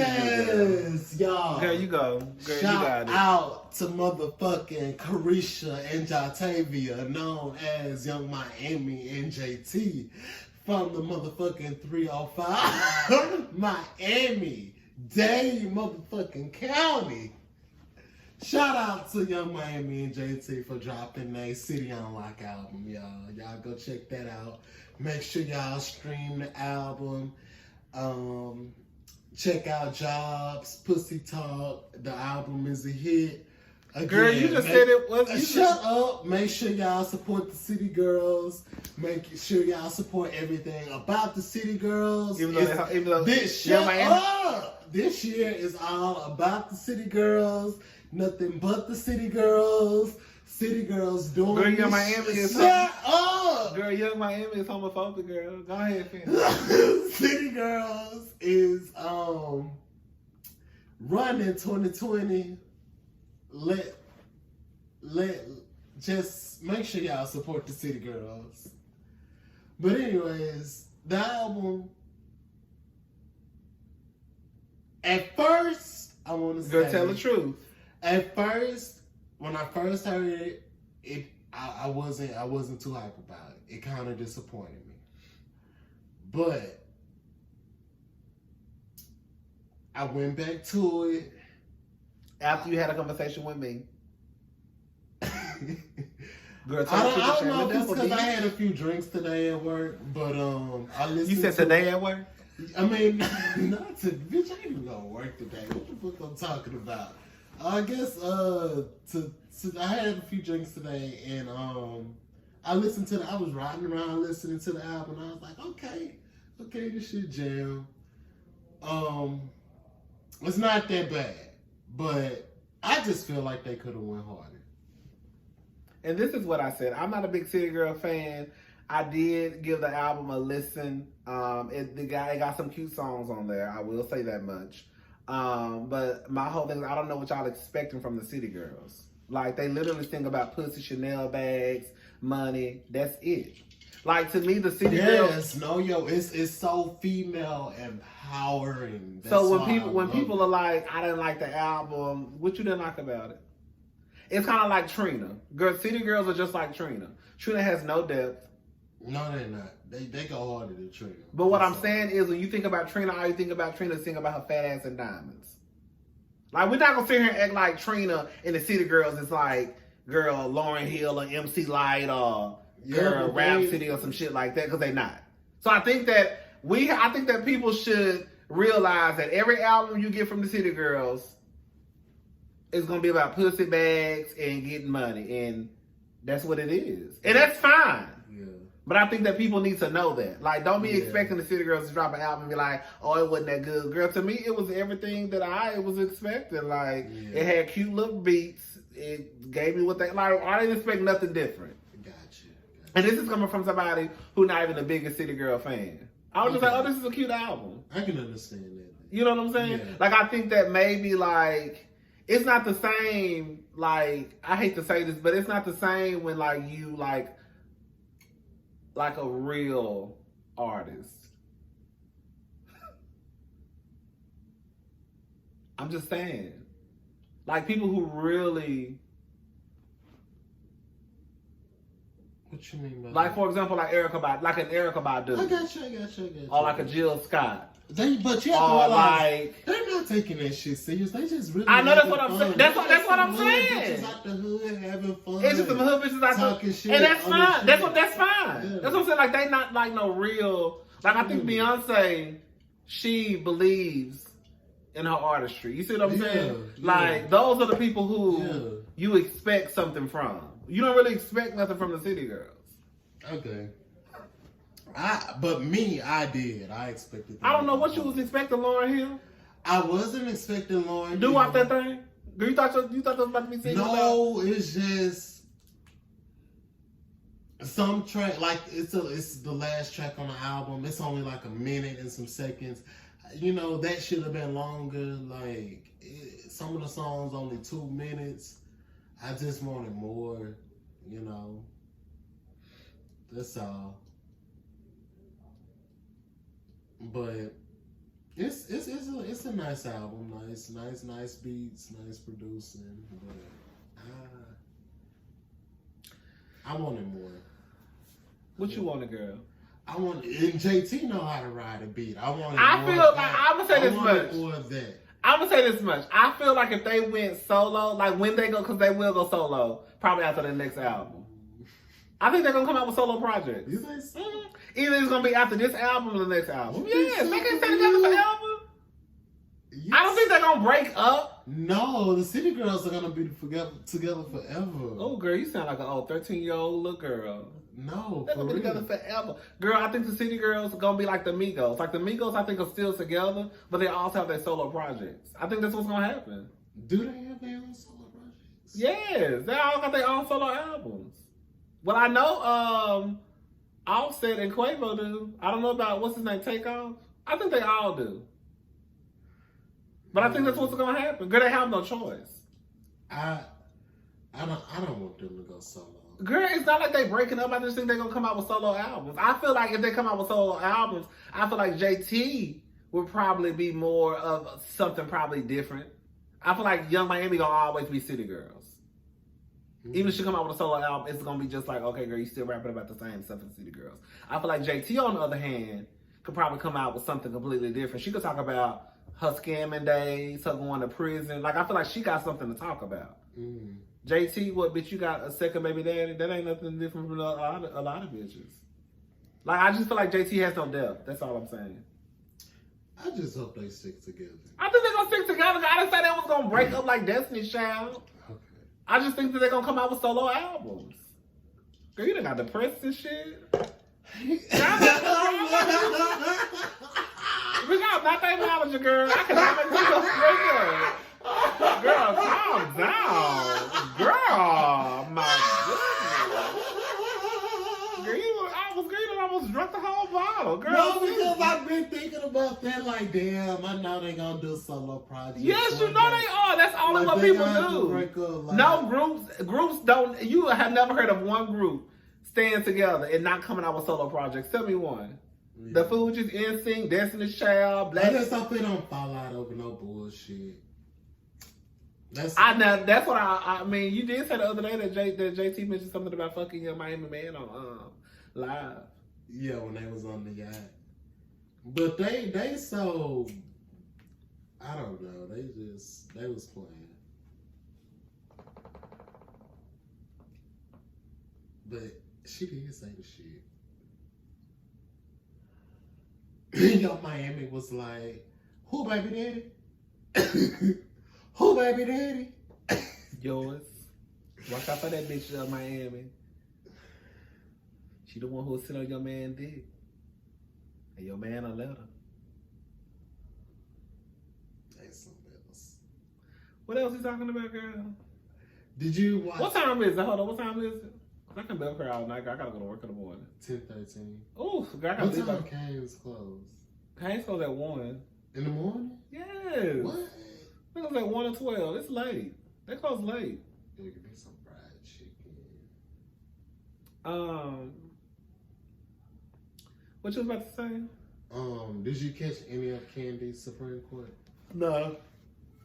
Yes, y'all. Girl, you go. Girl, Shout you got it. out to motherfucking Carisha and Jatavia, known as Young Miami and JT, from the motherfucking 305 Miami-Dade motherfucking County. Shout out to Young Miami and JT for dropping their City on Lock album, y'all. Y'all go check that out. Make sure y'all stream the album. Check out Jobs, Pussy Talk. The album is a hit. Again, Girl, you just said it was. Shut up. Make sure y'all support the City Girls. Make sure y'all support everything about the City Girls. Even though This year is all about the City Girls. Nothing but the City Girls. City Girls doing Girl, Young Miami is shut up. Girl, Young Miami is homophobic, girl. Go ahead, finish. City Girls is running 2020. Just make sure y'all support the City Girls. But anyways, the album, at first, I want to say, Girl, tell the truth. At first, when I first heard it, I wasn't too hype about it. It kind of disappointed me. But I went back to it. After you had a conversation with me. Girl, I don't know because I had a few drinks today at work, but I listened. You said today at work? I mean, not to bitch. I ain't even gonna work today. What the fuck I'm talking about? I guess I had a few drinks today, and I listened to I was riding around listening to the album, and I was like, okay, this shit jam. It's not that bad, but I just feel like they could have went harder. And this is what I said. I'm not a big City Girl fan. I did give the album a listen. It got some cute songs on there. I will say that much. But my whole thing is I don't know what y'all expecting from the City Girls. Like, they literally sing about pussy, Chanel bags, money. That's it. Like, to me, the City Girls. It's so female empowering. That's so when people are like, I didn't like the album, what you didn't like about it? It's kind of like Trina. City Girls are just like Trina. Trina has no depth. No, they're not. They go harder than Trina. But what I'm saying is, when you think about Trina, all you think about Trina is think about her fat ass and diamonds. Like, we're not gonna sit here and act like Trina and the City Girls is like, girl, Lauryn Hill or MC Light or girl, Rhapsody or some shit like that, because they're not. So I think that people should realize that every album you get from the City Girls is gonna be about pussy bags and getting money, and that's what it is, and that's fine. Yeah. But I think that people need to know that. Like, don't be expecting the City Girls to drop an album and be like, oh, it wasn't that good. Girl, to me, it was everything that I was expecting. Like, it had cute little beats. It gave me what they like. I didn't expect nothing different. Gotcha. And this is coming from somebody who's not even the biggest City Girl fan. I was just like, oh, this is a cute album. I can understand that. You know what I'm saying? Yeah. Like, I think that maybe, like, it's not the same, like, I hate to say this, but it's not the same when, like, you, like a real artist. I'm just saying. Like, people who really... What you mean by like, that? for example, like an Erykah Badu. I got you. Or like a Jill Scott. But you have to realize, they're not taking that shit serious. They just really. I know that's what I'm saying. That's what I'm saying. Bitches out the hood having fun. It's just some hood bitches out talking shit, and that's fine. That's fine. Yeah. That's what I'm saying. Like, they not like no real. Like, I think Beyonce, she believes in her artistry. You see what I'm saying? Like, those are the people who you expect something from. You don't really expect nothing from the City Girls. Okay. But me, I did. I expected. I don't know what you was expecting, Lauryn Hill. I wasn't expecting Lauryn Do Hill. off that thing? You thought that was about to be singing? No, it's just some track. Like, it's the last track on the album. It's only like a minute and some seconds. You know, that should have been longer. Like, some of the songs only 2 minutes. I just wanted more. You know, that's all. But It's a nice album. Nice beats, nice producing. But I wanted more. What you wanted, girl? I want and JT know how to ride a beat. I wanted. I feel like I'm gonna say this much. More of that. I'm gonna say this much. I feel like if they went solo, like when they go, because they will go solo, probably after the next album. I think they're gonna come out with solo projects. You think so? Mm-hmm. Either it's gonna be after this album or the next album. Yes, they can stay together forever. Yes. I don't think they're gonna break up. No, the City Girls are gonna be together forever. Oh, girl, you sound like an old 13-year-old little girl. No, they're gonna be together forever. Girl, I think the City Girls are gonna be like the Migos. Like the Migos, I think are still together, but they also have their solo projects. I think that's what's gonna happen. Do they have their own solo projects? Yes, they all got their own solo albums. Well, I know Offset and Quavo do. I don't know about what's his name, Takeoff. I think they all do. But I think that's what's gonna happen. Girl, they have no choice. I don't want them to go solo. Girl, it's not like they breaking up. I just think they're gonna come out with solo albums. I feel like if they come out with solo albums, I feel like JT would probably be more of something probably different. I feel like Young Miami gonna always be City Girls. Mm-hmm. Even if she come out with a solo album, it's gonna be just like, okay, girl, you still rapping about the same stuff as City Girls. I feel like JT, on the other hand, could probably come out with something completely different. She could talk about her scamming days, her going to prison. Like, I feel like she got something to talk about. Mm. JT, what, bitch, you got a second baby daddy? That ain't nothing different from a lot of bitches. Like, I just feel like JT has no depth. That's all I'm saying. I just hope they stick together. I think they're going to stick together. I didn't say they was going to break up like Destiny's Child. Okay. I just think that they're going to come out with solo albums. Girl, you done got depressed and shit. We got not that manager, girl. I cannot make this a breakup. Girl, calm down. Girl, my goodness. Girl, I was good and almost drunk the whole bottle. Girl, no, because I've been thinking about that. Like, damn, I know they gonna do a solo project. Yes, you know they are. That's only what people do. Like, no groups don't. You have never heard of one group staying together and not coming out with solo projects. Tell me one. Yeah. The Fugees, NSYNC, Destiny's Child, Black. I just hope they don't fall out over no bullshit. That's what I mean. You did say the other day that JT mentioned something about fucking your Miami man on live. Yeah, when they was on the yacht. But they so I don't know. They was playing. But she did say the shit. Yo, Miami was like, who baby daddy? Who baby daddy? Yours. Watch out for that bitch of Miami. She the one who was sitting on your man dick. And your man a letter. That's something else. What else he talking about, girl? Did you watch? What time is it? Hold on, what time is it? I can milk her all night. I gotta go to work in the morning. 10:13. Oh, I gotta leave. What time Cane's closed? Cane's closed at 1. In the morning? Yes. What? They close at 1 and 12. It's late. They close late. Give me some fried chicken. What you was about to say? Did you catch any of Candy's Supreme Court? No.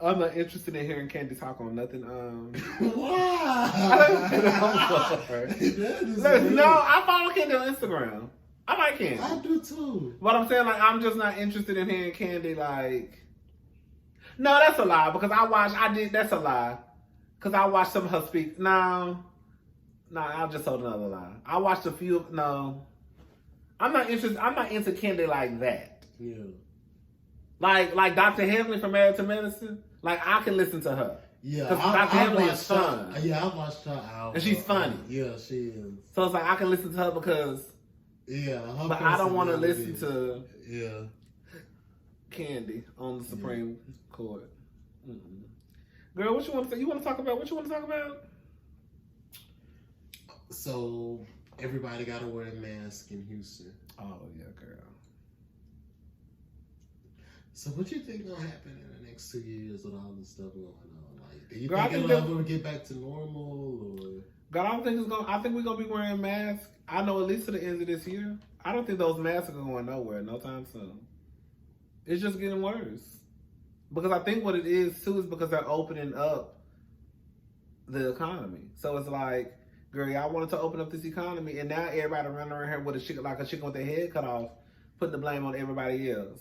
I'm not interested in hearing Candy talk on nothing. Why? No, I follow Candy on Instagram. I like Candy. I do too. But I'm saying, like, I'm just not interested in hearing Candy, like... No, that's a lie, because that's a lie. Because I watched some of her speak. No, I just told another lie. I watched a few, no. I'm not into Candy like that. Yeah. Like Dr. Heavenly from Married to Medicine. Like, I can listen to her. Yeah. Because Dr. Heavenly is fun. Yeah, I watched her album. And she's funny. Yeah, she is. So it's like, I can listen to her because... Yeah. But I don't want to listen to... Yeah. Candy on the Supreme Court. Mm-mm. Girl, what you want to say? You want to talk about? What you want to talk about? So, everybody got to wear a mask in Houston. Oh, yeah, girl. So what you think gonna happen in the next 2 years with all this stuff going on? Like, do you Girl, think it'll ever get back to normal? Or? God, I don't think it's gonna. I think we're gonna be wearing masks. I know at least to the end of this year. I don't think those masks are going nowhere no time soon. It's just getting worse. Because I think what it is too is because they're opening up the economy. So it's like, girl, y'all wanted to open up this economy, and now everybody running around here with a chicken with their head cut off, putting the blame on everybody else.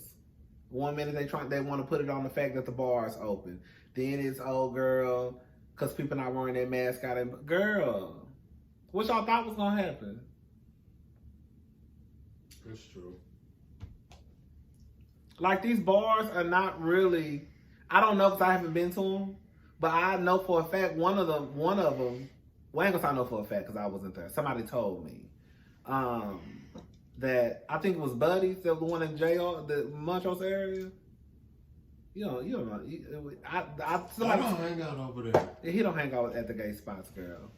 One minute they want to put it on the fact that the bar is open. Then it's, oh girl, because people not wearing their mask out. And girl, what y'all thought was gonna happen? That's true. Like, these bars are not really, I don't know because I haven't been to them, but I know for a fact one of them, well, I ain't gonna say I know for a fact because I wasn't there. Somebody told me that, I think it was Buddy's, the one in JR, the Montrose area. You don't know. Somebody, I don't hang out over there. he don't hang out at the gay spots, girl.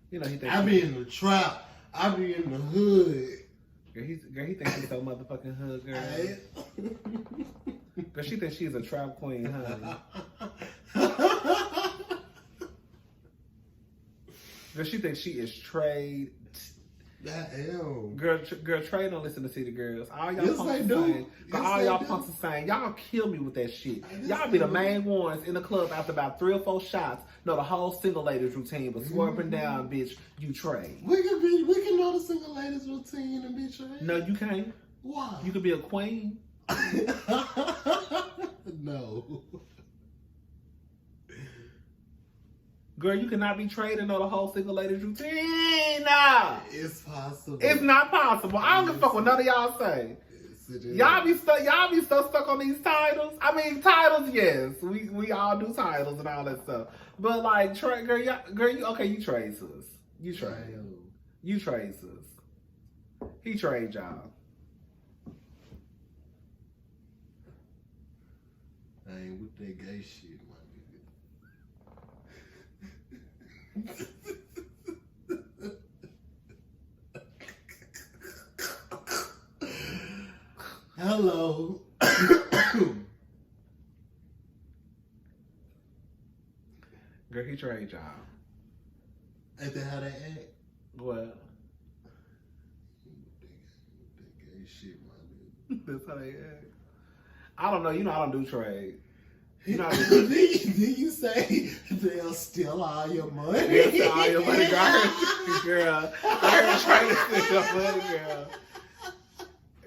You know, he thinks I be in the trap. I be in the hood. Girl, he thinks he's so motherfucking hood, girl. Girl, she thinks she's a trap queen, honey. Girl, she thinks she is trade. Damn. Girl, Trey don't listen to City Girls. All y'all Yes, punks they are do. saying. Yes, All they y'all do. punks are saying. Y'all kill me with that shit. Yes, Y'all be they the do. main ones in the club after about 3 or 4 shots. Know the whole single ladies routine, but swear up and down, bitch, you Trey. We can know the single ladies routine and be trained. No, you can't. Why? You could be a queen. No. Girl, you cannot be trained and know the whole single ladies routine. Nah. It's possible. It's not possible. I don't give a fuck what none of y'all say. Yes, it is. Y'all be so stuck on these titles. I mean, titles, yes. We all do titles and all that stuff. But like, girl, you trade sis. You trade. Damn. You trade sis. He trade y'all. I ain't with that gay shit, my nigga. Hello. Girl, he trade y'all. Ain't that how they act? What? That gay shit, my nigga. That's how they act. I don't know. You know I don't do trade. You know, Did you say they'll steal all your money? They'll steal all your money, girl. I heard Trey to steal your money, girl.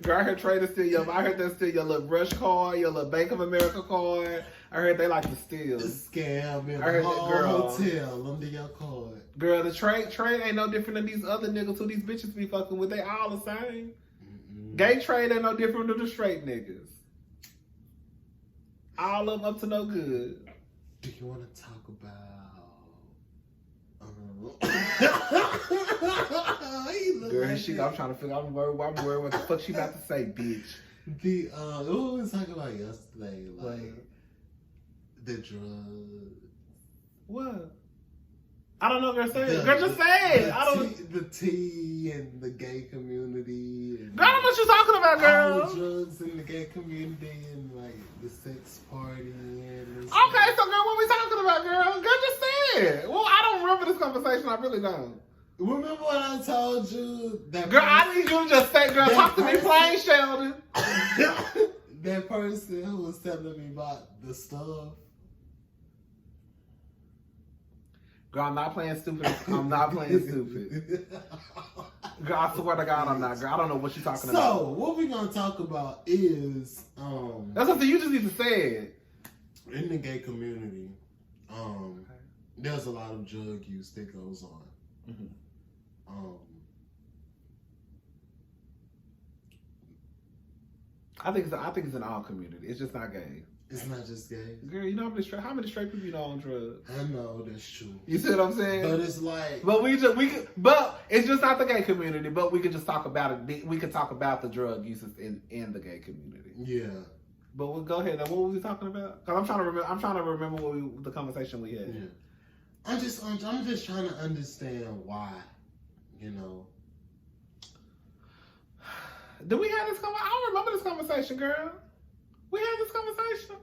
Girl, I heard Trey to steal your. I heard they steal your little brush card, your little Bank of America card. I heard they like to steal. Scam in I heard the that whole girl. hotel under your card. Girl, the trade ain't no different than these other niggas who these bitches be fucking with. They all the same. Mm-mm. Gay trade ain't no different than the straight niggas. All of them up to no good. Do you want to talk about? Girl, I'm trying to figure. I'm worried what the fuck she about to say, bitch. What we was talking about yesterday, like the drugs. What? I don't know, girl. Say it. Girl, just say it. I don't. The tea and the gay community. And Girl, I don't know what you're talking about, all girl. the drugs in the gay community and like the sex party and Okay, so girl, what we talking about, girl? Girl, just say it. Well, I don't remember this conversation. I really don't. Remember what I told you? That Girl, I need you to just say, girl, talk to me plain, Sheldon. That person who was telling me about the stuff. Girl, I'm not playing stupid. I'm not playing stupid. Girl, I swear to God, I'm not. Girl, I don't know what you're talking about. So, what we're going to talk about is... That's something you just need to say it. In the gay community, there's a lot of drug use that goes on. Mm-hmm. I think it's in all community. It's just not gay. It's not just gay. Girl, you know how many straight people you know on drugs? I know that's true. You see what I'm saying? But it's like, but it's just not the gay community. But we could just talk about it. We could talk about the drug uses in the gay community. yeah. But we'll go ahead. Now, what were we talking about? Because I'm trying to remember the conversation we had. Yeah. I'm just trying to understand why. You know. Did we have this conversation? I don't remember this conversation, girl. We had this conversation.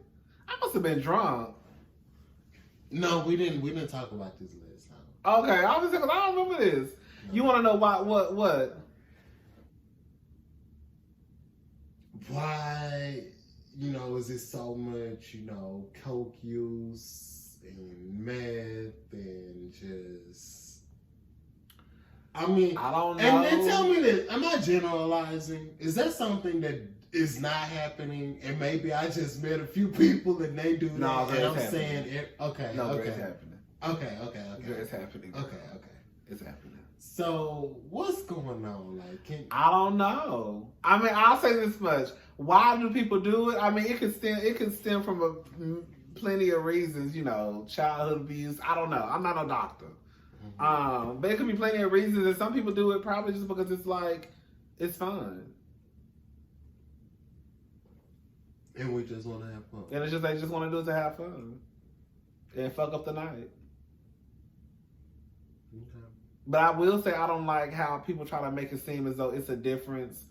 I must have been drunk. No, we didn't. We didn't talk about this last time. Okay, obviously, because I don't remember this. No. You want to know why? What? Why you know, is it so much, you know, coke use and meth and just, I mean, I don't know. And tell me this, am I generalizing? Is that something that is not happening? And maybe I just met a few people and they do that. No, and I'm happening. saying, okay, No, okay. it's happening. Okay. It's happening. Okay. It's happening. So what's going on? Like, I don't know. I mean, I'll say this much. Why do people do it? I mean, it could stem from plenty of reasons. You know, childhood abuse. I don't know. I'm not a doctor. Mm-hmm. But it could be plenty of reasons, and some people do it probably just because it's like it's fun, and we just want to have fun. and it's just they just want to do it to have fun and fuck up the night. Okay. But I will say I don't like how people try to make it seem as though it's a difference.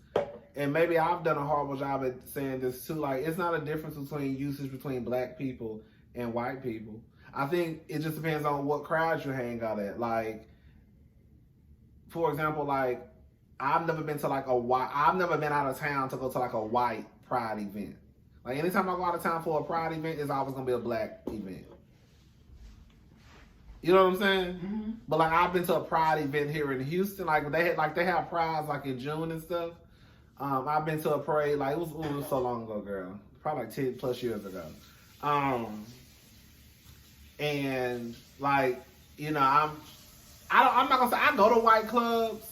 And maybe I've done a horrible job at saying this too. Like, it's not a difference between usage between black people and white people. I think it just depends on what crowds you hang out at. Like, for example, like, I've never been out of town to go to like a white pride event. Like, anytime I go out of town for a pride event, it's always gonna be a black event. You know what I'm saying? Mm-hmm. But like, I've been to a pride event here in Houston. Like, they have prides like in June and stuff. I've been to a parade, like, it was so long ago, girl. Probably like 10 plus years ago. And like, you know, I'm not gonna say I go to white clubs.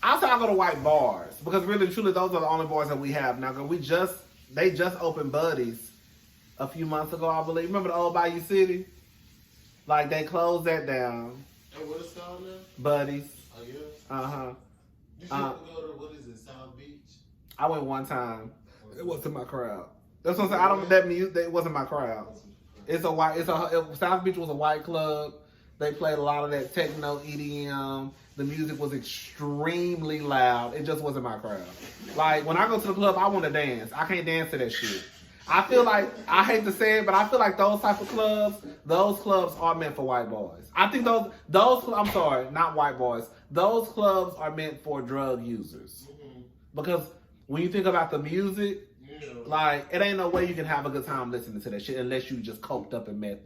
I'll say I go to white bars because really, truly, those are the only bars that we have now. Cause they just opened Buddy's a few months ago, I believe. Remember the old Bayou City? Like, they closed that down. And what is it called now? Buddy's. Oh yeah. Did you ever go to, what is it, South Beach? I went one time. It wasn't my crowd. That's what I'm saying. It wasn't my crowd. South Beach was a white club. They played a lot of that techno, EDM. The music was extremely loud. It just wasn't my crowd. Like, when I go to the club, I want to dance. I can't dance to that shit. I feel like, I hate to say it, but I feel like those type of clubs, those clubs are meant for white boys. I think I'm sorry, not white boys. Those clubs are meant for drug users. Mm-hmm. Because when you think about the music, like, it ain't no way you can have a good time listening to that shit unless you just coked up and meth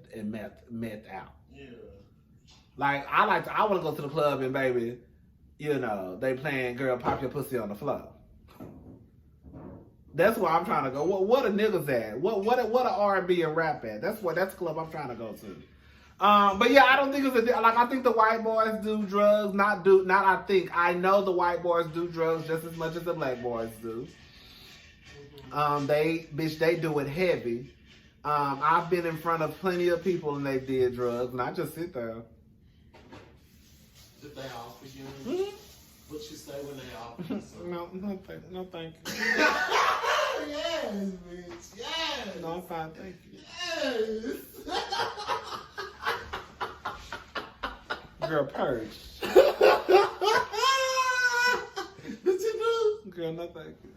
out. Yeah. Like, I want to go to the club and, baby, you know, they playing Girl Pop Your Pussy on the Floor. That's where I'm trying to go. What are niggas at? What are R&B and rap at? That's the club I'm trying to go to. But yeah, I don't think I think the white boys do drugs. I know the white boys do drugs just as much as the black boys do. They do it heavy. I've been in front of plenty of people and they did drugs, and I just sit there. Did they offer you? Mm-hmm. What you say when they offer you? No, thank you. Yes, bitch. Yes. No, I'm fine, thank you. Yes. Girl, purge. What you do? Girl, no, thank you.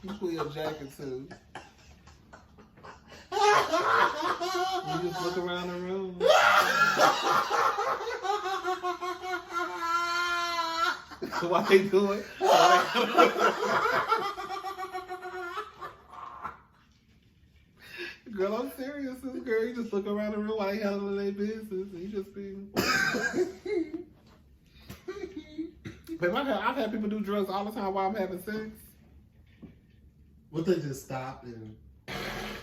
You pull your jacket too. You just look around the room. Why they do it? Girl, I'm serious. Girl, you just look around the room while they handling their business. And you just be... But I've had people do drugs all the time while I'm having sex. Would they just stop and...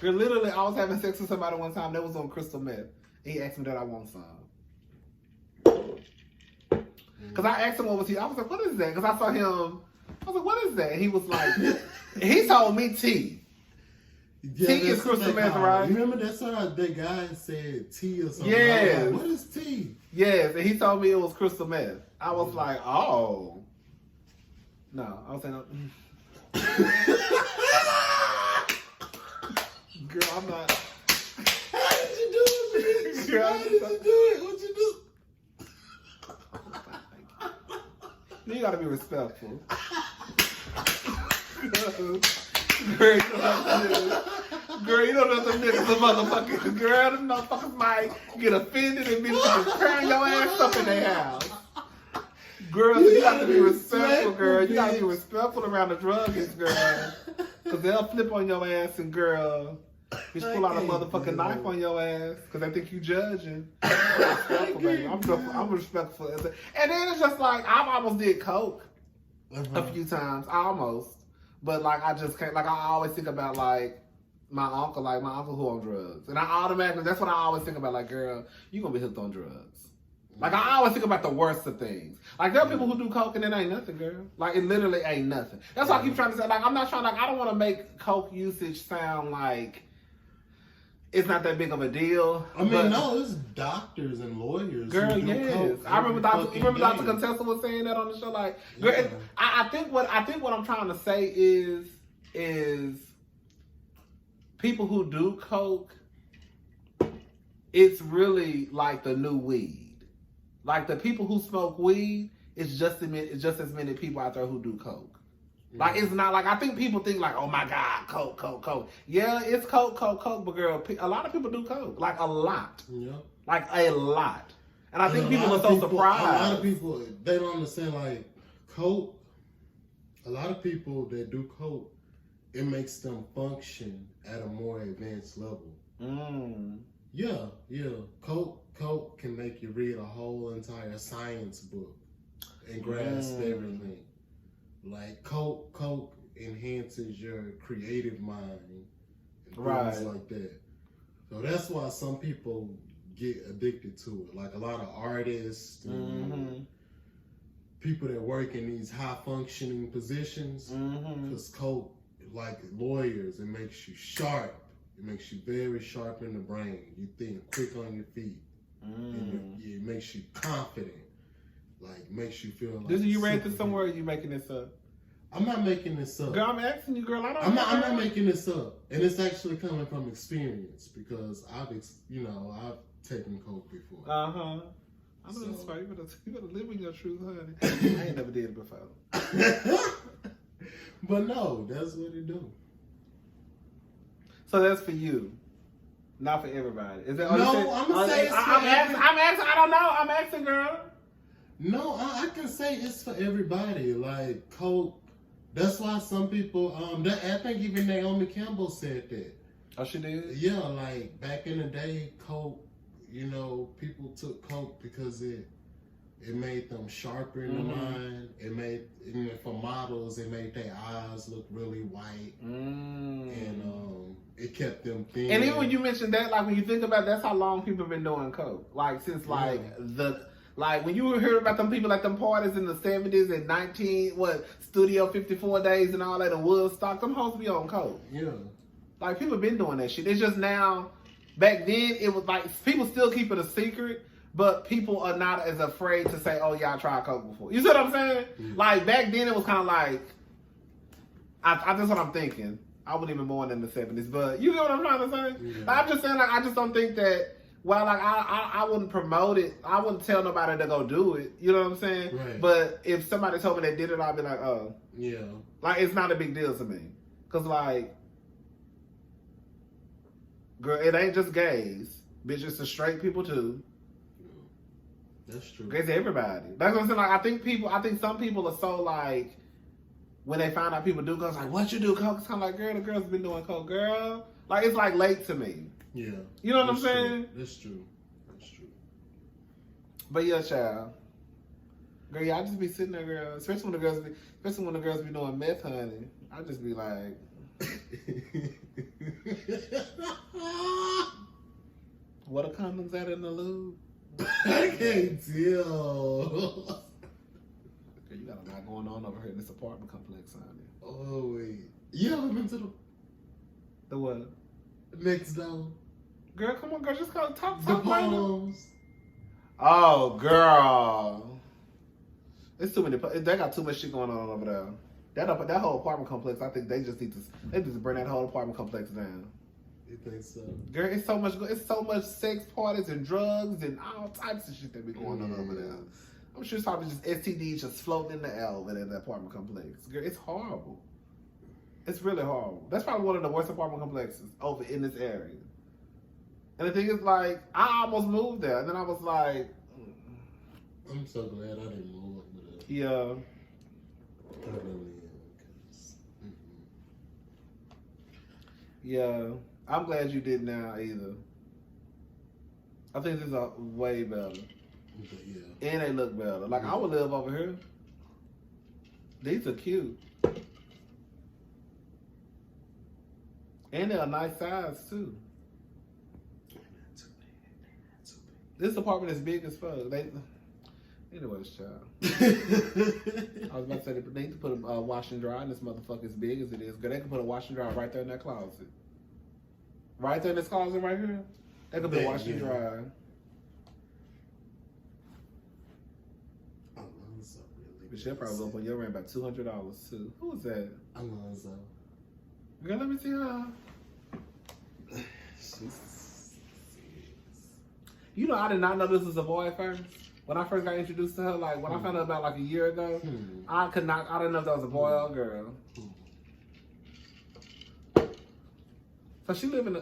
Girl, literally, I was having sex with somebody one time that was on crystal meth. He asked me that I want some. Because I asked him what was he. I was like, what is that? Because I saw him. I was like, what is that? And he was like, he told me tea. Yeah, tea is crystal meth, right? You remember that's what that guy said, tea or something? Yes. Like, what is tea? Yes, and he told me it was crystal meth. I was like, oh. No, I was saying, girl, I'm not. How did you do it, bitch? Girl, How did you do it? What'd you do? You gotta be respectful. Girl, you don't know them niggas a motherfucker. Girl, them motherfuckers might get offended and be crying your ass up in their house. Girl, so you got to be respectful, respectful, girl. You got to be bitch. respectful around the druggies, girl. Because they'll flip on your ass and, girl, bitch, pull out a motherfucking knife on your ass because they think you judging. I'm respectful, baby. I'm respectful. And then it's just like, I almost did coke a few times. Almost. But, like, I just can't, like, I always think about, like, my uncle who on drugs. And I automatically, that's what I always think about, like, girl, you going to be hooked on drugs. Like, I always think about the worst of things. Like, there are people who do coke and it ain't nothing, girl. Like, it literally ain't nothing. That's why I keep trying to say, like, I'm not trying, like, I don't want to make coke usage sound like it's not that big of a deal. I mean, no, it's doctors and lawyers. Girl, yes. I remember Dr. Contessa was saying that on the show. Like, girl, Yeah. I think what I'm trying to say is people who do coke, it's really like the new weed. Like, the people who smoke weed, it's just as many people out there who do coke. Like, it's not like, I think people think like, oh my God, coke. Yeah, it's coke, but girl, a lot of people do coke. Like, a lot. Yeah. Like, a lot. And I think people are so surprised. A lot of people, they don't understand, like, coke, a lot of people that do coke, it makes them function at a more advanced level. Yeah. Coke can make you read a whole entire science book and grasp everything. Like, coke enhances your creative mind and things like that. So that's why some people get addicted to it. Like, a lot of artists and people that work in these high functioning positions, because coke, like lawyers, it makes you sharp. It makes you very sharp in the brain. You think quick on your feet. And it makes you confident. Like, makes you feel like... Didn't you read this somewhere, or are you making this up? I'm not making this up. Girl, I'm asking you, girl. I'm not making this up. And it's actually coming from experience, because I've taken coke before. I'm gonna swear, you better live with your truth, honey. I ain't never did it before. But no, that's what it do. So that's for you, not for everybody. Is that? No, I'm gonna say it's for I'm asking. I don't know. I'm asking, girl. No, I can say it's for everybody. Like, coke. That's why some people. I think even Naomi Campbell said that. Oh, she did? Yeah, like back in the day, coke. You know, people took coke because it made them sharper in the mind. It made, for models, it made their eyes look really white. And it kept them thin. And even when you mentioned that, like, when you think about it, that's how long people have been doing coke. Like, since, like, like, when you heard about them people at them parties in the 70s and Studio 54 days and all that in Woodstock, them hoes be on coke. Yeah. Like, people been doing that shit. It's just now, back then, it was like, people still keep it a secret, but people are not as afraid to say, oh, yeah, I tried coke before. You see what I'm saying? Yeah. Like, back then, it was kind of like, that's what I'm thinking. I wasn't even born in the 70s, but you get what I'm trying to say? Yeah. I'm just saying, like, I just don't think that, well, like, I wouldn't promote it. I wouldn't tell nobody to go do it. You know what I'm saying? Right. But if somebody told me they did it, I'd be like, oh. Yeah. Like, it's not a big deal to me. Because, like, girl, it ain't just gays. Bitch, it's the straight people, too. That's true. It's everybody. That's what I'm saying. Like, I think some people are so, like, when they find out people do coke, it's like, what you do coke? It's kind of like, girl, the girl's been doing coke, girl. Like, it's, like, late to me. Yeah. You know what I'm saying? That's true. That's true. But yeah, child. Girl, yeah, I just be sitting there, girl. Especially when the girls be doing meth, honey. I just be like, what are condoms at in the lube? I can't tell. Girl, you got a lot going on over here in this apartment complex, honey. Oh wait, you ever been to The what? next door? Girl, come on, girl, just go talk The right now. Palms. Oh, girl. It's too many. They got too much shit going on over there. That whole apartment complex, I think they just burn that whole apartment complex down. You think so? Girl, it's so much sex parties and drugs and all types of shit that be going on over there. I'm sure it's probably just STDs just floating in the air over there in that apartment complex. Girl, it's horrible. It's really horrible. That's probably one of the worst apartment complexes over in this area. And the thing is, like, I almost moved there, and then I was like, I'm so glad I didn't move up with Yeah. I really am. 'Cause, Yeah. I'm glad you didn't now either. I think this is way better. but yeah. And they look better. Like, I would live over here. These are cute. And they're a nice size, too. This apartment is big as fuck. Anyways, child. I was about to say they need to put a wash and dry, and this motherfucker as big as it is. Girl, they can put a wash and dry right there in that closet. Right there in this closet right here. They could put a wash and dry. Alonzo really. But she'll probably go up on your rent about $200 too. Who is that? Alonzo. Girl, let me see her. She's You know, I did not know this was a boy at first. When I first got introduced to her, like when I found out about like a year ago, I didn't know if that was a boy or a girl. So she live in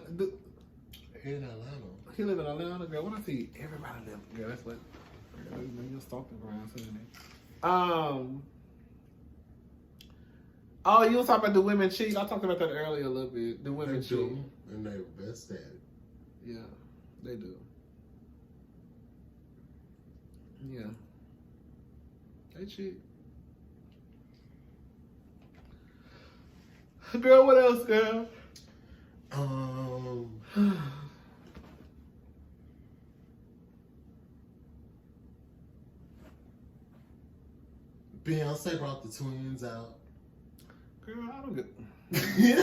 here in Atlanta. He live in Atlanta, girl. When I see everybody live, girl, that's what you're stalking ground, isn't it? Oh, you was talking about the women cheat. I talked about that earlier a little bit. The women cheat, and they're best at it. Yeah, they do. Yeah, they cheat. Girl, what else, girl? Beyonce brought the twins out. Girl, I don't get. You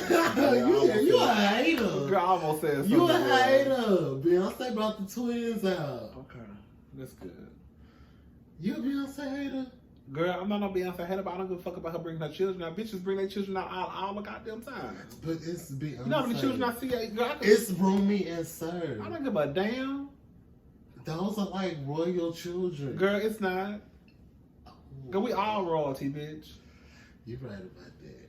a hater. Girl, I almost said something. You a hater. Beyonce brought the twins out. Okay, that's good. You a Beyonce hater? Girl, I'm not no Beyonce hater, but I don't give a fuck about her bringing her children out. Bitches bring their children out all the goddamn time. But it's Beyonce. You know how many children I see? Girl, it's Rumi and Sir. I don't give a damn. Those are like royal children. Girl, it's not. Girl, we all royalty, bitch. You're right about that.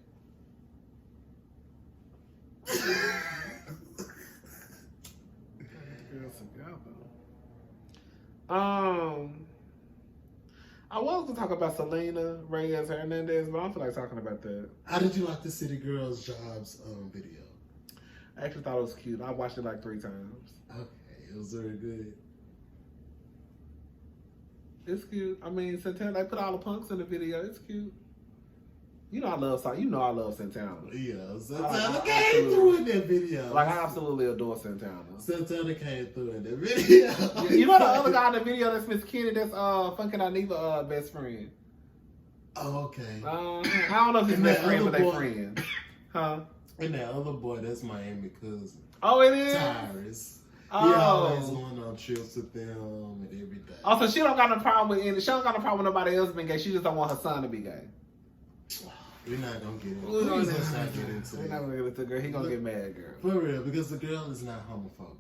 I was gonna talk about Selena Reyes Hernandez, but I don't feel like talking about that. How did you like the City Girls Jobs video? I actually thought it was cute. I watched it like 3 times. Okay, it was very good. It's cute. I mean, Santana, they put all the punks in the video. It's cute. You know I love Santana. Yeah, Santana came through in that video. Like, I absolutely adore Santana. Santana came through in that video. You know the other guy in the video that's Miss Kitty, that's fucking Aniva best friend. Oh, okay. I don't know if he's best friend, but they friends. Huh? And that other boy, that's Miami cousin. Oh, it is? Tyrus. Oh. He always going on trips with them and everything. Oh, so she don't got no problem with she don't got no problem with nobody else being gay. She just don't want her son to be gay. We're not gonna get into it. Let's not get into it. We're not gonna get into it, girl. He gonna get mad, girl. For real, because the girl is not homophobic.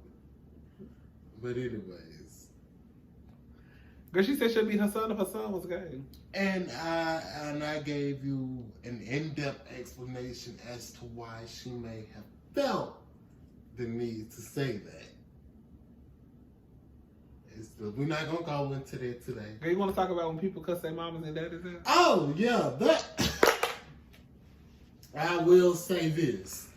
But anyways. Girl, she said she'd beat her son if her son was gay. And I gave you an in-depth explanation as to why she may have felt the need to say that. We're not gonna go into that today. Girl, you wanna talk about when people cuss their mamas and daddies out? Oh yeah, that I will say this.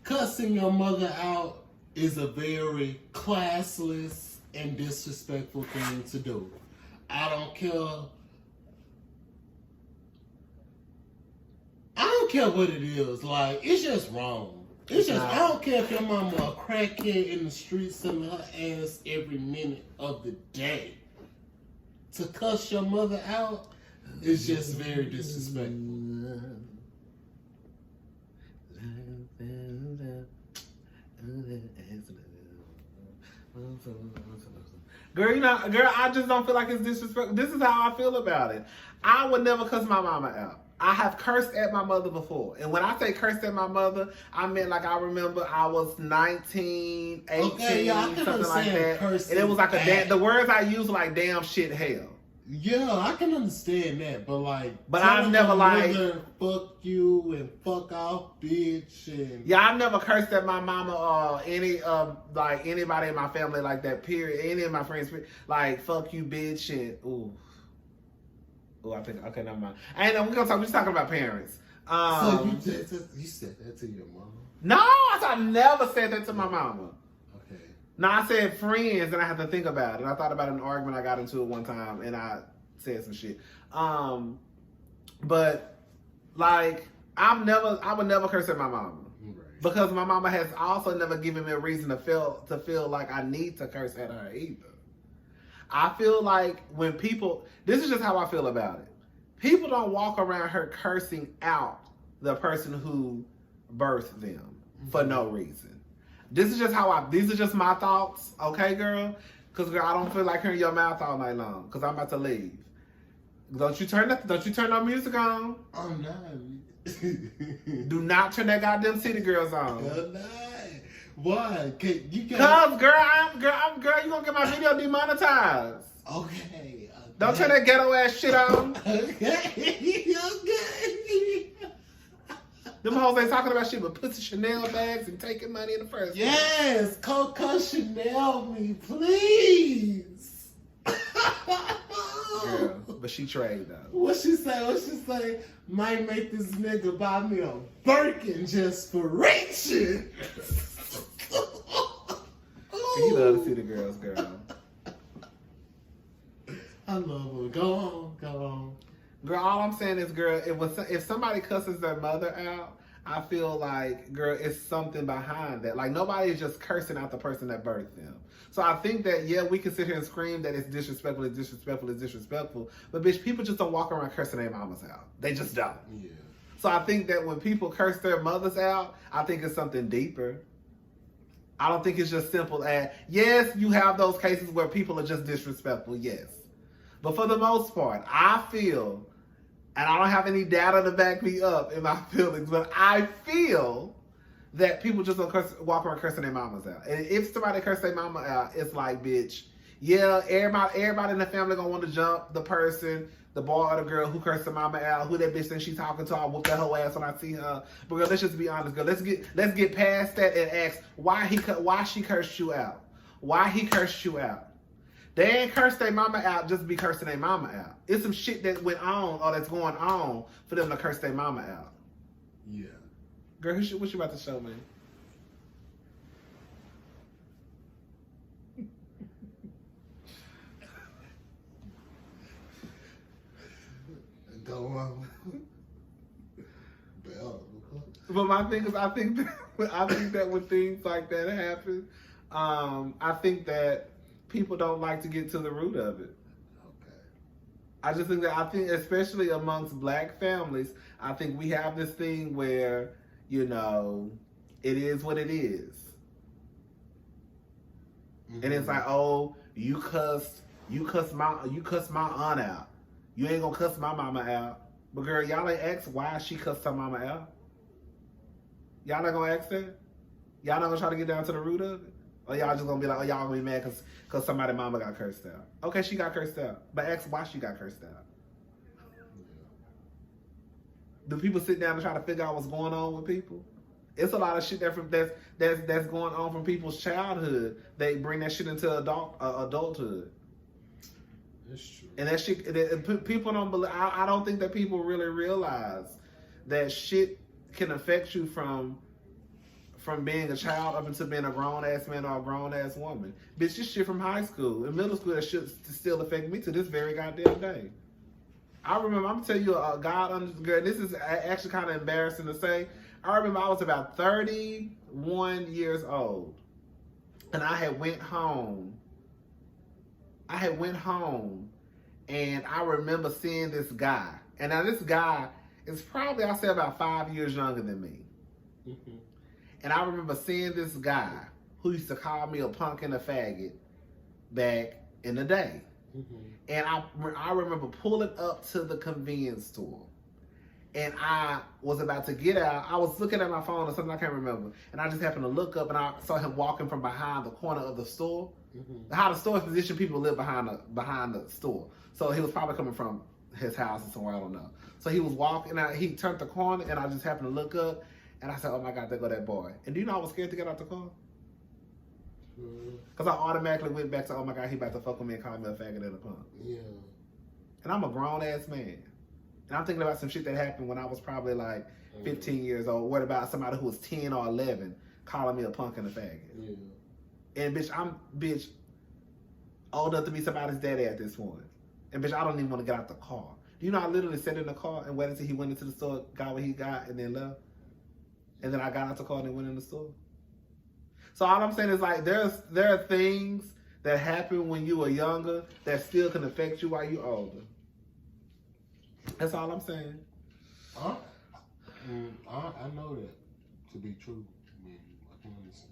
Cussing your mother out is a very classless and disrespectful thing to do. I don't care what it is. Like, it's just wrong. It's just, I don't care if your mama a crackhead in the streets selling her ass every minute of the day. To cuss your mother out is just very disrespectful. Girl, I just don't feel like it's disrespectful. This is how I feel about it. I would never cuss my mama out. I have cursed at my mother before. And when I say cursed at my mother, I meant like I remember I was 19, 18, something like that. And it was like the words I used were like damn, shit, hell. Yeah, I can understand that, but like, I've never like fuck you and fuck off, bitch. And yeah, I've never cursed at my mama or any like anybody in my family like that. Period. Any of my friends like fuck you, bitch, and ooh. Oh, I think okay, never mind. I ain't know we're just talking about parents. So you said that to your mom? No, I never said that to my mama. Okay. No, I said friends, and I had to think about it. I thought about an argument I got into at one time, and I said some shit. But like I would never curse at my mama. Right. Because my mama has also never given me a reason to feel like I need to curse at her either. I feel like when people, this is just how I feel about it. People don't walk around her cursing out the person who birthed them for no reason. This is just these are just my thoughts, okay, girl? Because girl, I don't feel like hearing your mouth all night long because I'm about to leave. Don't you turn that music on? I'm not. Do not turn that goddamn City Girls on. I'm not. Why? Cause girl, you gonna get my video demonetized. Okay. Don't turn that ghetto ass shit on. Okay. Them hoes ain't talking about shit but pussy Chanel bags and taking money in the first place. Yes, Coco Chanel me, please. Girl, but she trade though. What she say? Might make this nigga buy me a Birkin just for reaching. You love to see the girls, girl. I love her. Go on. Girl, all I'm saying is, girl, if somebody cusses their mother out, I feel like, girl, it's something behind that. Like, nobody is just cursing out the person that birthed them. So I think that, yeah, we can sit here and scream that it's disrespectful, but bitch, people just don't walk around cursing their mamas out. They just don't. Yeah. So I think that when people curse their mothers out, I think it's something deeper. I don't think it's just simple as, yes, you have those cases where people are just disrespectful, yes. But for the most part, I feel, and I don't have any data to back me up in my feelings, but I feel that people just don't walk around cursing their mamas out. And if somebody curse their mama out, it's like, bitch, yeah, everybody in the family gonna want to jump the person, the boy or the girl who cursed the mama out, who that bitch thinks she's talking to, I'll whoop that whole ass when I see her. But girl, let's just be honest, girl. Let's get past that and ask why she cursed you out. Why he cursed you out. They ain't cursed their mama out just be cursing their mama out. It's some shit that went on or that's going on for them to curse their mama out. Yeah. Girl, what you about to show me? Go on. But my thing is, I think that when things like that happen, I think that people don't like to get to the root of it. Okay. I just think especially amongst black families, I think we have this thing where, you know, it is what it is. Mm-hmm. And it's like, oh, you cuss my aunt out. You ain't gonna cuss my mama out. But girl, y'all ain't ask why she cussed her mama out. Y'all not gonna ask that? Y'all not gonna try to get down to the root of it? Or y'all just gonna be like, oh, y'all gonna be mad because somebody's mama got cursed out. Okay, she got cursed out. But ask why she got cursed out. Do people sit down and try to figure out what's going on with people? It's a lot of shit that's going on from people's childhood. They bring that shit into adulthood. That's true. And that shit, people don't believe. I don't think that people really realize that shit can affect you from being a child up until being a grown ass man or a grown ass woman. Bitch, this shit from high school and middle school that shit still affect me to this very goddamn day. I remember, I'm gonna tell you, girl, this is actually kind of embarrassing to say. I remember I was about 31 years old, and I had went home, and I remember seeing this guy. And now this guy is probably, I'll say, about 5 years younger than me. Mm-hmm. And I remember seeing this guy who used to call me a punk and a faggot back in the day. Mm-hmm. And I remember pulling up to the convenience store. And I was about to get out. I was looking at my phone or something, I can't remember. And I just happened to look up and I saw him walking from behind the corner of the store. Mm-hmm. How the store is positioned, people live behind the store. So he was probably coming from his house or somewhere, I don't know. So he was walking, he turned the corner and I just happened to look up and I said, oh my God, there go that boy. And do you know I was scared to get out the car? Because I automatically went back to, oh my God, he about to fuck with me and call me a faggot and a punk. Yeah. And I'm a grown-ass man. And I'm thinking about some shit that happened when I was probably like 15 years old. What about somebody who was 10 or 11 calling me a punk and a faggot? Yeah. And I'm old enough to be somebody's daddy at this point. And bitch, I don't even want to get out the car. You know, I literally sat in the car and waited until he went into the store, got what he got, and then left. And then I got out the car and then went in the store. So all I'm saying is like there are things that happen when you were younger that still can affect you while you're older. That's all I'm saying. I know that to be true. I mean, I can understand.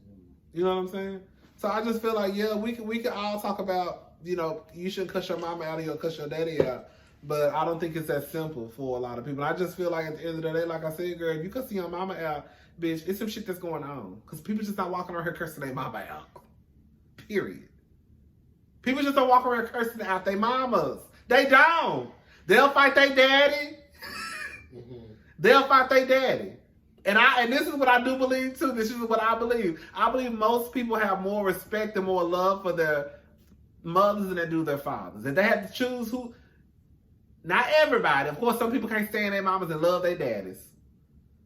You know what I'm saying? So I just feel like, yeah, we can all talk about, you know, you shouldn't cuss your mama out or you'll cuss your daddy out. But I don't think it's that simple for a lot of people. I just feel like at the end of the day, like I said, girl, if you cuss your mama out, bitch, it's some shit that's going on. Because people just not walking around here cursing their mama out. Period. People just don't walk around cursing out their mamas. They don't. They'll fight their daddy. They'll fight their daddy. And this is what I do believe too. This is what I believe. I believe most people have more respect and more love for their mothers than they do their fathers. If they had to choose who, not everybody. Of course, some people can't stand their mamas and love their daddies.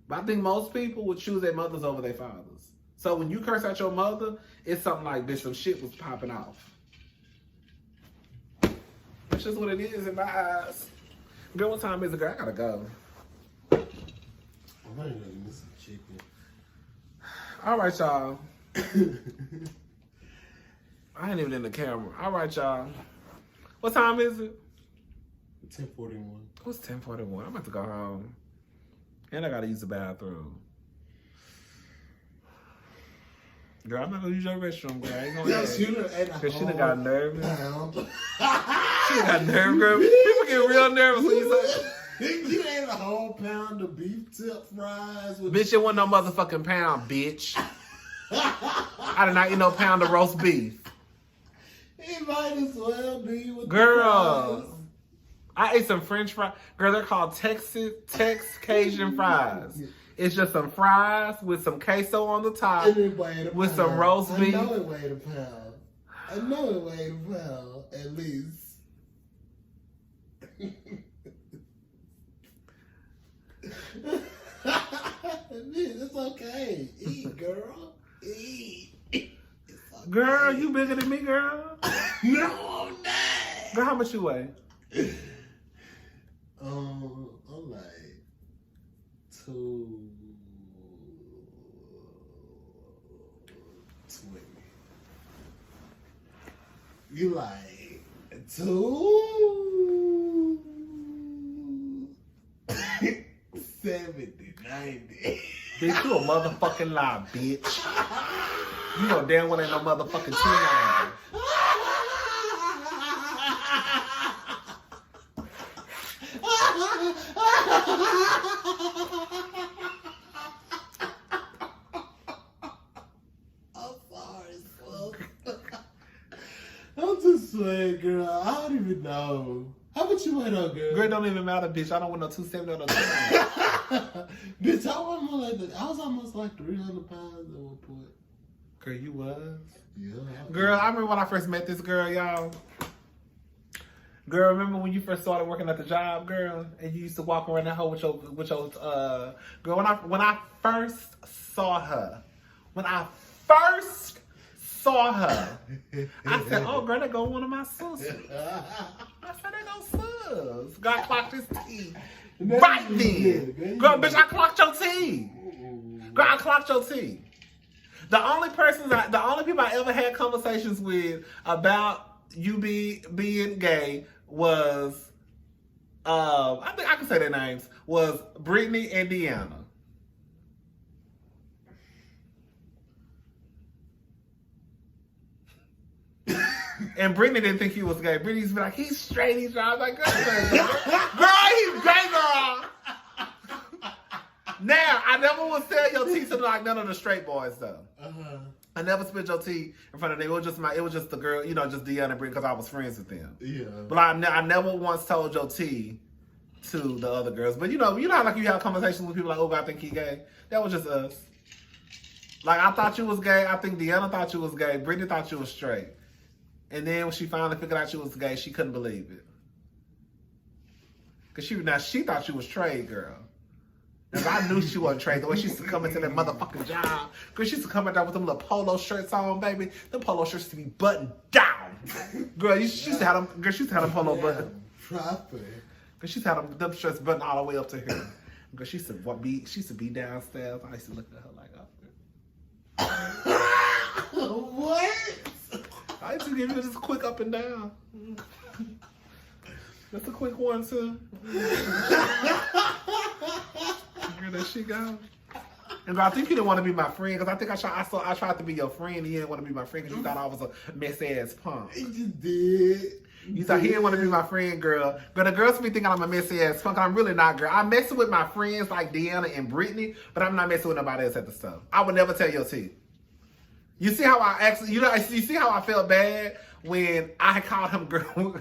But I think most people would choose their mothers over their fathers. So when you curse out your mother, it's something like, bitch, some shit was popping off. That's just what it is in my eyes. Girl, what time is it, girl? I gotta go. I might even miss some chicken. All right, y'all. I ain't even in the camera. All right, y'all. What time is it? 10:41. What's 10:41? I'm about to go home. And I gotta use the bathroom. Girl, I'm not gonna use your restroom, girl. I ain't gonna Cause she done got nervous. She got nervous, girl. People get real nervous when you say, you ate a whole pound of beef tip fries with bitch, it wasn't no motherfucking pound, bitch. I did not eat no pound of roast beef. It might as well be with girl. the fries. I ate some French fries. Girl, they're called Tex Cajun fries. It's just some fries with some queso on the top, And it weighed a with pound. some roast beef. I know it weighed a pound. I know it weighed a pound, at least. It's okay. Eat, girl. Eat. Okay. Girl, you bigger than me, girl. No, I'm not. Girl, how much you weigh? I'm like 220. You like 270, 90. Bitch, you a motherfucking lie, bitch. You know damn well ain't no motherfucking 290. I'm sorry, sis. I'm just saying, girl. I don't even know. How much you weigh though, girl? Girl, it don't even matter, bitch. I don't want no 270 or no 290. Bitch, I was almost like 300 pounds at one point. Girl, you was? Yeah. Girl, I remember when I first met this girl, y'all. Girl, remember when you first started working at the job, girl, and you used to walk around that hole with your girl. When I first saw her, I said, "Oh, girl, that go one of my sisters." I said, "That go sis." God clocked his teeth right then. Girl, bitch, I clocked your teeth. Girl, I clocked your teeth. The only people I ever had conversations with about you being gay was, I think I can say their names, was Brittany and Deanna. And Brittany didn't think he was gay. Brittany used to be like, he's straight, he's straight. I was like, girl, he's gay, girl. Now, I never would sell your tea to like none of the straight boys, though. I never spit your tea in front of them. It was just the girl, you know, just Deanna and Brittany, because I was friends with them. Yeah. But I never once told your tea to the other girls. But you know how like you have conversations with people like, oh, I think he gay. That was just us. Like, I thought you was gay. I think Deanna thought you was gay. Brittany thought you was straight. And then when she finally figured out you was gay, she couldn't believe it. Cause she thought she was trade girl. And I knew she wasn't trade. The way she used to come into that motherfucking job. Cause she used to come in there with them little polo shirts on, baby. Them polo shirts used to be buttoned down. Girl, she used to have them. Girl, she used to have them polo button. Proper. Cause she used to have them shirts buttoned all the way up to here. Cause she used to be downstairs. I used to look at her like, what? I used to give you just a quick up and down. Just a quick one too. Girl, there she go. And girl, I think you didn't want to be my friend because I think I tried to be your friend and you didn't want to be my friend because you thought I was a messy ass punk. You did. You thought he didn't want to be my friend, girl. But the girls be thinking I'm a messy ass punk. I'm really not, girl. I'm messing with my friends like Deanna and Brittany, but I'm not messing with nobody else at the stuff. I would never tell your teeth. You see how I actually, you see how I felt bad when I called him girl.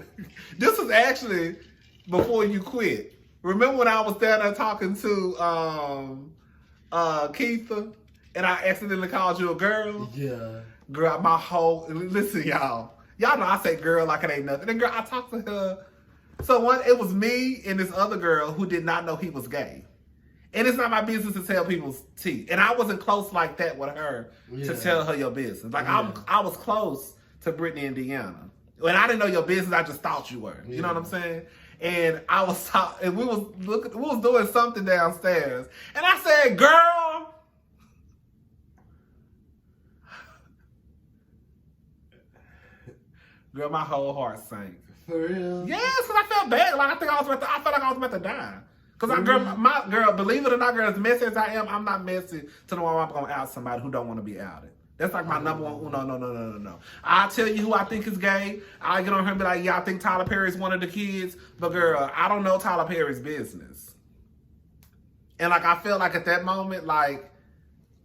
This was actually before you quit. Remember when I was down there talking to Keitha and I accidentally called you a girl? Yeah. Girl, listen, y'all. Y'all know I say girl like it ain't nothing. And girl, I talked to her. So it was me and this other girl who did not know he was gay. And it's not my business to tell people's teeth. And I wasn't close like that with her to tell her your business. Like I was close to Brittany and Deanna. When I didn't know your business, I just thought you were. You know what I'm saying? And I was and we was doing something downstairs. And I said, girl. Girl, my whole heart sank. For real? Yes, because I felt bad. Like I felt like I was about to die. Because my girl, believe it or not, girl, as messy as I am, I'm not messy to the one where I'm going to out somebody who don't want to be outed. That's like my number one. No. I'll tell you who I think is gay. I'll get on her and be like, yeah, I think Tyler Perry's one of the kids. But girl, I don't know Tyler Perry's business. And like, I felt like at that moment, like,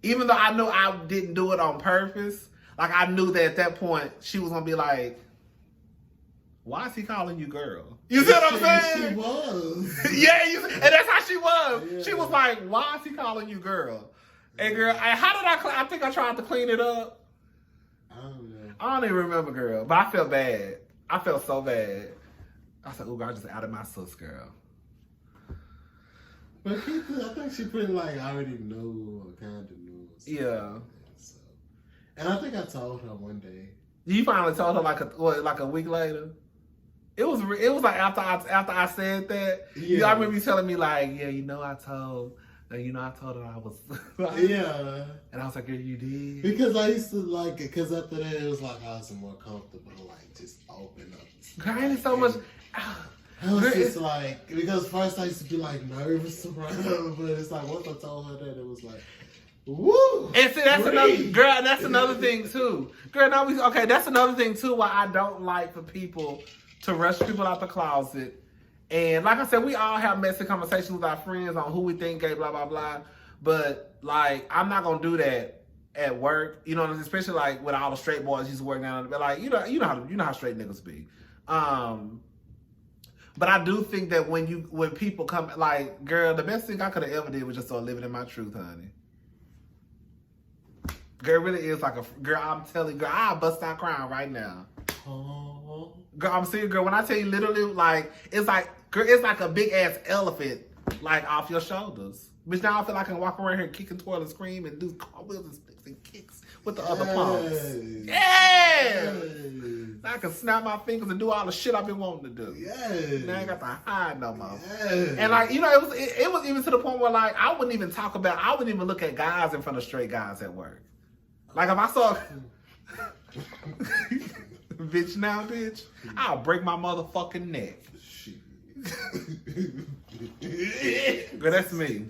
even though I knew I didn't do it on purpose, like I knew that at that point, she was going to be like, why is he calling you girl? You see what I'm saying? She was. Yeah, and that's how she was. Yeah. She was like, why is he calling you girl? And girl, how did I think I tried to clean it up. I don't know. I don't even remember, girl. But I felt bad. I felt so bad. I said, oh, girl, I just outed my sis, girl. But I think she pretty like already knew or kind of knew. Yeah. So. And I think I told her one day. You finally told her like a week later? It was like after I said that. Yeah. I remember you telling me like, yeah, I told her I was. Yeah. And I was like, girl, you did. Because I used to like it. Because after that, it was like I was more comfortable, like just open up. Girl, ain't so much. I was just like, because first I used to be like nervous around her, but it's like once I told her that, it was like, woo! And see, that's another girl. That's another thing too, girl. That's another thing too. Why I don't like for people to rush people out the closet. And like I said, we all have messy conversations with our friends on who we think gay, blah blah blah. But like, I'm not gonna do that at work. You know, especially like with all the straight boys used to work down. But like, you know how straight niggas be. But I do think that when people come, like, girl, the best thing I could have ever did was just start living in my truth, honey. Girl, it really is like girl, I'm telling you, girl, I'll bust out crying right now. Oh. Girl, I'm serious, girl. When I tell you literally, like, it's like, girl, it's like a big ass elephant, like, off your shoulders. Bitch, now I feel like I can walk around here kicking toilet, scream, and do cartwheels and flips and kicks with the other punks. Yes. I can snap my fingers and do all the shit I've been wanting to do. Yes. Now I ain't got to hide no more. Yes. And like, it was even to the point where like I wouldn't even look at guys in front of straight guys at work. Like if I saw bitch, I'll break my motherfucking neck. Girl, that's me.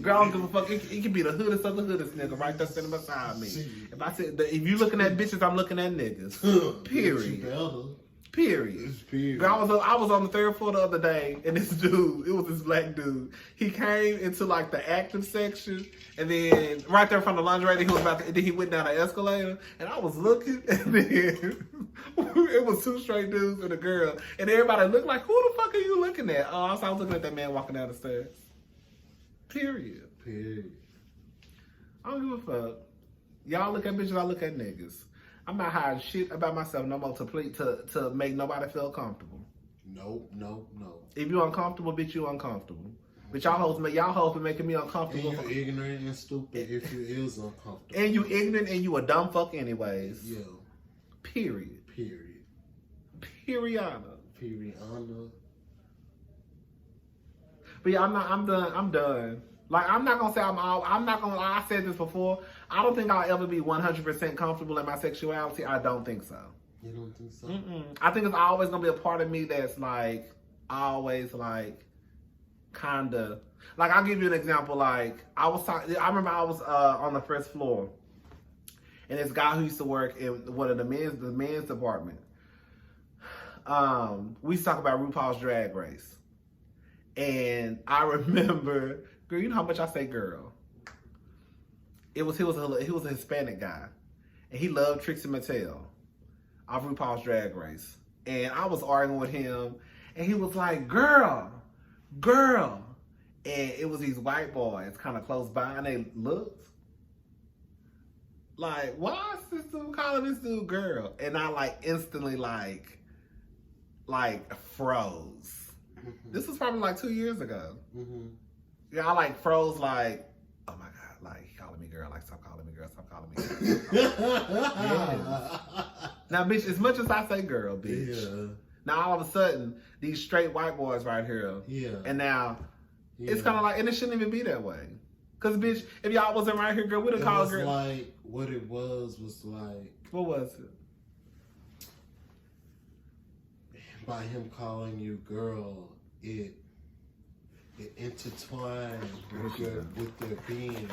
Girl, I don't give a fuck. It could be the hoodest of the hoodest nigga right there sitting beside me. If you looking at bitches, I'm looking at niggas. Period. Girl, I was on the third floor the other day, and this dude, it was this black dude. He came into like the active section, and then right there in front of the lingerie, then he went down the escalator, and I was looking, and then it was two straight dudes and a girl, and everybody looked like, who the fuck are you looking at? Oh, so I was looking at that man walking down the stairs. Period. I don't give a fuck. Y'all look at bitches, I look at niggas. I'm not hiding shit about myself no more to make nobody feel comfortable. Nope. If you uncomfortable, bitch, you uncomfortable. But y'all hoes been making me uncomfortable. And you ignorant and stupid if you is uncomfortable. And you ignorant and you a dumb fuck anyways. Yeah. Period. Period. But yeah, I'm done. Like, I'm not gonna say I said this before. I don't think I'll ever be 100% comfortable in my sexuality. I don't think so. You don't think so? I think it's always gonna be a part of me that's like, always like, kinda. Like, I'll give you an example. Like, I remember I was on the first floor. And this guy who used to work in one of the men's department. We used to talk about RuPaul's Drag Race. And I remember, girl, you know how much I say girl. He was a Hispanic guy. And he loved Trixie Mattel off RuPaul's Drag Race. And I was arguing with him. And he was like, girl. And it was these white boys kind of close by. And they looked. Like, why is this dude calling this dude girl? And I like instantly like froze. This was probably like 2 years ago. Yeah, I like froze like, oh my God, like he calling me girl, like stop calling me girl. Yes. Now, bitch, as much as I say girl, bitch. Now all of a sudden, these straight white boys right here. And now it's kind of like, and it shouldn't even be that way. Cause bitch, if y'all wasn't right here, girl, we'd have called girl. Like what it was like. What was it? By him calling you girl, it intertwined with your being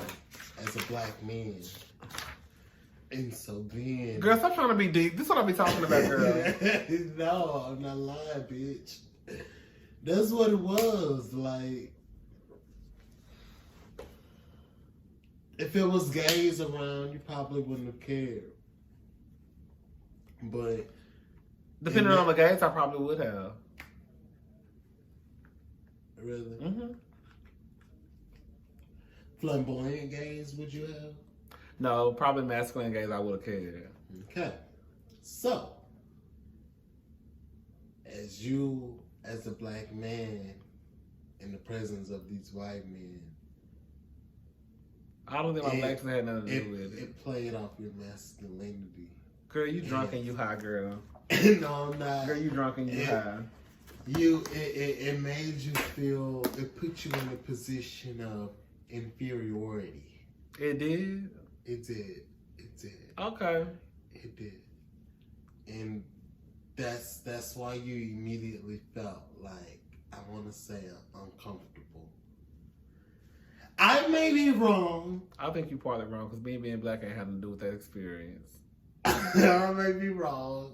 as a black man. And so then, girl, stop trying to be deep. This is what I be talking about, girl. No, I'm not lying, bitch. That's what it was like. If it was gays around, you probably wouldn't have cared. But depending on the gays, I probably would have. Really? Flamboyant gays, would you have? No, probably masculine gays, I would have cared. Okay. So, as you, as a black man, in the presence of these white men, I don't think my black had nothing to do with it. It played off your masculinity. Girl, you drunk and you high, girl. No, I'm not. Girl, you drunk and you high. It made you feel, it put you in a position of inferiority. It did? It did. Okay. It did. And that's why you immediately felt like, I want to say, uncomfortable. I may be wrong. I think you're partly wrong because me being black ain't had nothing to do with that experience. I may be wrong.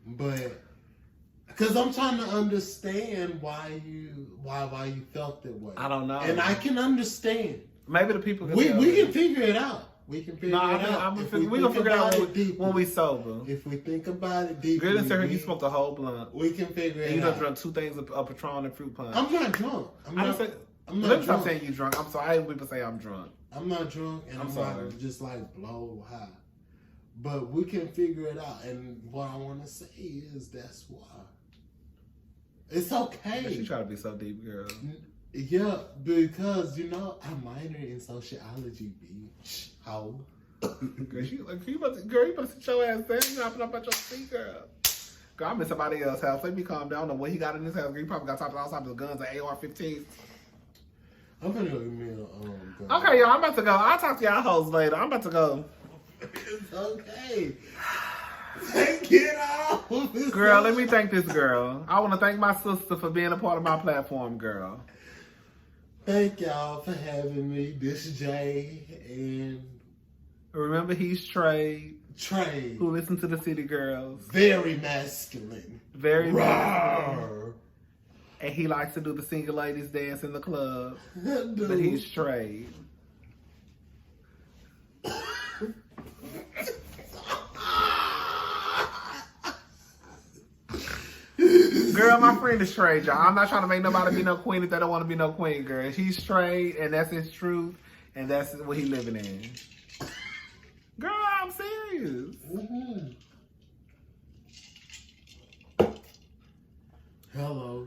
But because I'm trying to understand why you felt that way. I don't know. And I can understand. Maybe the people can we can figure it out. We can figure it out. We're going to figure it out when we sober. If we think about it deeply. Girl, sir, you smoked a whole blunt. We can figure it out. You done drunk 2 things of Patron and fruit punch. I'm not drunk. Let me stop saying you drunk. I'm sorry. I hate when people say I'm drunk. I'm not drunk and I'm not just like blow high. But we can figure it out. And what I want to say is that's why. It's okay. She try to be so deep, girl. Yeah, because, you know, I minored in sociology, bitch. How? Girl, you better sit your ass down. You hopping up at your feet, girl. Girl, I'm in somebody else's house. Let me calm down. I don't know what he got in his house. Girl, he probably got all types of guns and AR-15s. I'm gonna go give me a gun. Okay, y'all, I'm about to go. I'll talk to y'all hoes later. I'm about to go. It's okay. Take it off. Girl, let me thank this girl. I want to thank my sister for being a part of my platform, girl. Thank y'all for having me. This is Jay, and remember he's Trey. Who listens to the City Girls. Very masculine. Very masculine. And he likes to do the single ladies dance in the club. But he's Trey. Girl, my friend is straight, y'all. I'm not trying to make nobody be no queen if they don't want to be no queen, girl. He's straight, and that's his truth, and that's what he living in. Girl, I'm serious. Hello.